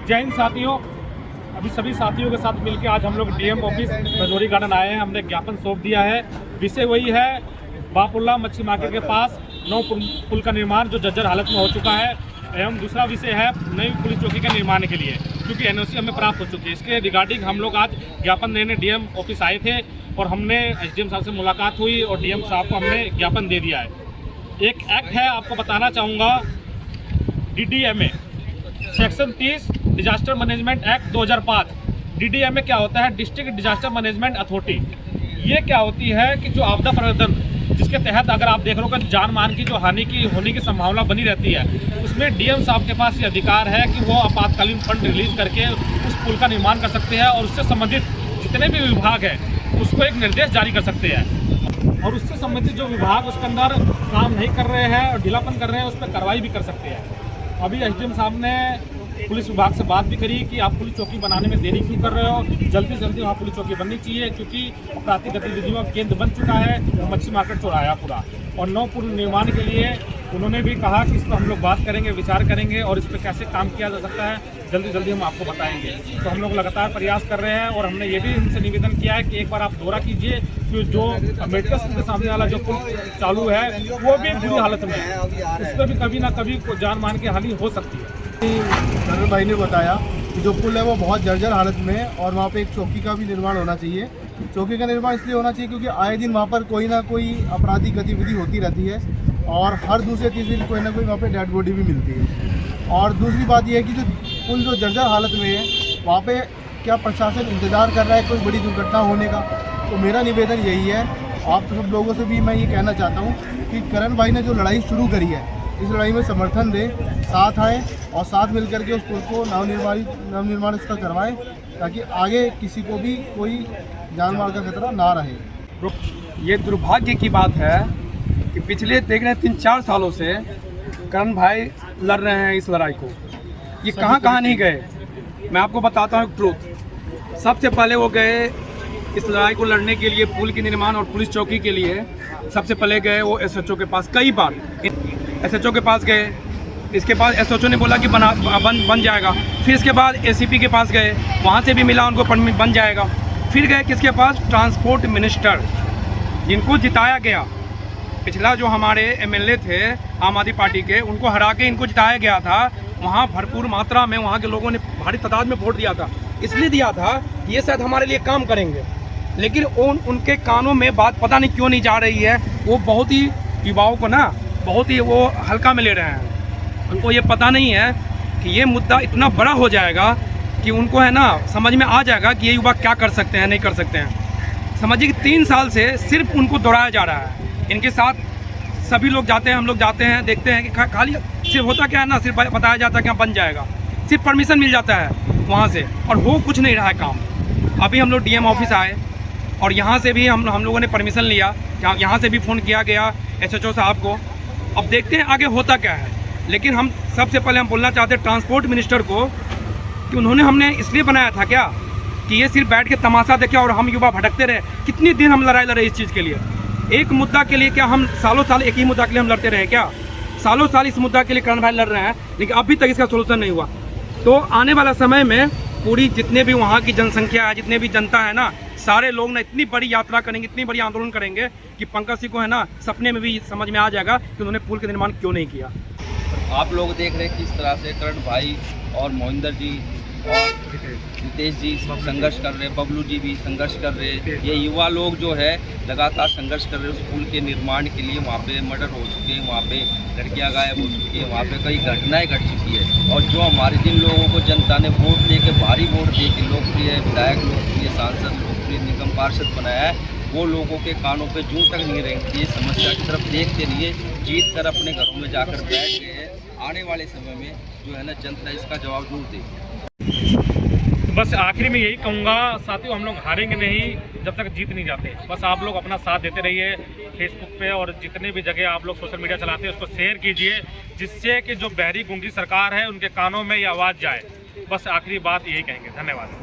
जय हिंद साथियों, अभी सभी साथियों के साथ मिलकर आज हम लोग डीएम ऑफिस रजौरी गार्डन आए हैं। हमने ज्ञापन सौंप दिया है। विषय वही है बापुल्ला मच्छी मार्केट के पास नौ पुल का निर्माण जो जर्जर हालत में हो चुका है, एवं दूसरा विषय है नई पुलिस चौकी के निर्माण के लिए, क्योंकि एनओसी हमें प्राप्त हो चुकी है। इसके रिगार्डिंग हम लोग आज ज्ञापन देने डीएम ऑफिस आए थे और हमने एसडीएम साहब से मुलाकात हुई और डीएम साहब को हमने ज्ञापन दे दिया है। एक एक्ट है, आपको बताना चाहूँगा, DDMA section 30 disaster management act 2005। DDMA क्या होता है? District disaster management authority. ये क्या होती है कि जो आपदा प्रबंधन, जिसके तहत अगर आप देख रहे हो कि जान मान की जो हानि की होने की संभावना बनी रहती है, उसमें डीएम साहब के पास ये अधिकार है कि वो आपातकालीन फंड रिलीज करके उस पुल का निर्माण कर सकते हैं और उससे संबंधित जितने भी विभाग हैं उसको एक निर्देश जारी कर सकते हैं, और उससे संबंधित जो विभाग उसके अंदर काम नहीं कर रहे हैं और ढीलापन कर रहे हैं उस पर कार्रवाई भी कर सकते हैं। अभी एसडीएम साहब ने पुलिस विभाग से बात भी करी कि आप पुलिस चौकी बनाने में देरी क्यों कर रहे हो, जल्दी से जल्दी वहाँ पुलिस चौकी बननी चाहिए, क्योंकि आपराधिक गतिविधियों का केंद्र बन चुका है मच्छी मार्केट चौराहा पूरा। और नौ पुल निर्माण के लिए उन्होंने भी कहा कि इस पर हम लोग बात करेंगे, विचार करेंगे और इस पर कैसे काम किया जा सकता है जल्दी जल्दी हम आपको बताएंगे। तो हम लोग लगातार प्रयास कर रहे हैं और हमने ये भी उनसे निवेदन किया है कि एक बार आप दौरा कीजिए कि जो अम्बेडकर स्कूल के सामने वाला जो पुल चालू है वो भी बुरी हालत में है, उस पर भी कभी ना कभी जान मान की हानि हो सकती है। कर्नल भाई ने बताया कि जो पुल है वो बहुत जर्जर हालत में है और वहाँ पे एक चौकी का भी निर्माण होना चाहिए। चौकी का निर्माण इसलिए होना चाहिए क्योंकि आए दिन वहाँ पर कोई ना कोई आपराधिक गतिविधि होती रहती है और हर दूसरे तीसरे दिन कोई ना कोई वहाँ पे डेड बॉडी भी मिलती है। और दूसरी बात यह है कि जो पुल जो जर्जर हालत में है वहाँ पे क्या प्रशासन इंतज़ार कर रहा है कोई बड़ी दुर्घटना होने का? तो मेरा निवेदन यही है, आप सब लोगों से भी मैं ये कहना चाहता हूँ कि करण भाई ने जो लड़ाई शुरू करी है इस लड़ाई में समर्थन दें, साथ आएँ और साथ मिल करके उस पुल को नवनिर्माण इसका करवाएं ताकि आगे किसी को भी कोई जान माल का खतरा ना रहे। ये दुर्भाग्य की बात है कि पिछले देख रहे 3-4 सालों से करण भाई लड़ रहे हैं इस लड़ाई को। ये कहाँ नहीं गए, मैं आपको बताता हूँ ट्रूथ। सबसे पहले वो गए इस लड़ाई को लड़ने के लिए, पुल के निर्माण और पुलिस चौकी के लिए सबसे पहले गए वो SHO के पास। कई बार SHO के पास गए, इसके बाद SHO ने बोला कि बन जाएगा। फिर इसके बाद ACP के पास गए, वहाँ से भी मिला उनको बन जाएगा। फिर गए किसके पास? ट्रांसपोर्ट मिनिस्टर, जिनको जिताया गया। पिछला जो हमारे MLA थे आम आदमी पार्टी के, उनको हरा के इनको जिताया गया था। वहाँ भरपूर मात्रा में वहाँ के लोगों ने भारी तादाद में वोट दिया था। इसलिए दिया था कि ये शायद हमारे लिए काम करेंगे, लेकिन उनके कानों में बात पता नहीं क्यों नहीं जा रही है। वो बहुत ही युवाओं को ना बहुत ही वो हल्का में ले रहे हैं। उनको ये पता नहीं है कि ये मुद्दा इतना बड़ा हो जाएगा कि उनको है ना समझ में आ जाएगा कि ये युवा क्या कर सकते हैं, नहीं कर सकते हैं। समझिए कि 3 साल से सिर्फ उनको दोहराया जा रहा है। इनके साथ सभी लोग जाते हैं, हम लोग जाते हैं, देखते हैं कि खाली सिर्फ होता क्या है ना, सिर्फ बताया जाता है कि बन जाएगा, सिर्फ परमिशन मिल जाता है वहाँ से और हो कुछ नहीं रहा है काम। अभी हम लोग डीएम ऑफिस आए और यहाँ से भी हम लोगों ने परमिशन लिया, यहाँ से भी फ़ोन किया गया SHO साहब को। अब देखते हैं आगे होता क्या है। लेकिन हम सबसे पहले हम बोलना चाहते हैं ट्रांसपोर्ट मिनिस्टर को कि उन्होंने हमने इसलिए बनाया था क्या कि ये सिर्फ बैठ के तमाशा देखे और हम युवा भटकते रहे। कितनी दिन हम लड़ाई लड़े इस चीज़ के लिए, एक मुद्दा के लिए? क्या हम सालों साल एक ही मुद्दा के लिए हम लड़ते रहे क्या? सालों साल इस मुद्दा के लिए करण भाई लड़ रहे हैं, लेकिन अभी तक इसका सोल्यूशन नहीं हुआ। तो आने वाला समय में पूरी जितने भी वहाँ की जनसंख्या है, जितने भी जनता है ना, सारे लोग ना इतनी बड़ी यात्रा करेंगे, इतनी बड़ी आंदोलन करेंगे कि पंकज सिंह को है ना सपने में भी समझ में आ जाएगा कि उन्होंने पुल का निर्माण क्यों नहीं किया। आप लोग देख रहे हैं किस तरह से करण भाई और मोहिंदर जी और नितेश जी संघर्ष कर रहे हैं, बबलू जी भी संघर्ष कर रहे हैं। ये युवा लोग जो है लगातार संघर्ष कर रहे हैं उस पुल के निर्माण के लिए। वहाँ पे मर्डर हो चुके हैं, वहाँ पे लड़कियाँ गायब हो चुकी हैं, वहाँ पे कई घटनाएं घट चुकी है। और जो हमारे जिन लोगों को जनता ने वोट दे के, भारी वोट दे के लोकप्रिय विधायक, लोकप्रिय सांसद, लोकप्रिय निगम पार्षद बनाया है, वो लोगों के कानों पे जूं तक नहीं रहेंगे। ये समस्या की तरफ देखते रहिए, जीत कर अपने घरों में जाकर बैठ गए हैं। आने वाले समय में जो है ना जनता इसका जवाब जरूर देगी। बस आखिरी में यही कहूँगा साथियों, हम लोग हारेंगे नहीं जब तक जीत नहीं जाते। बस आप लोग अपना साथ देते रहिए। फेसबुक पे और जितने भी जगह आप लोग सोशल मीडिया चलाते हैं उसको शेयर कीजिए, जिससे कि जो बहरी गूंगी सरकार है उनके कानों में ये आवाज़ जाए। बस आखिरी बात यही कहेंगे। धन्यवाद।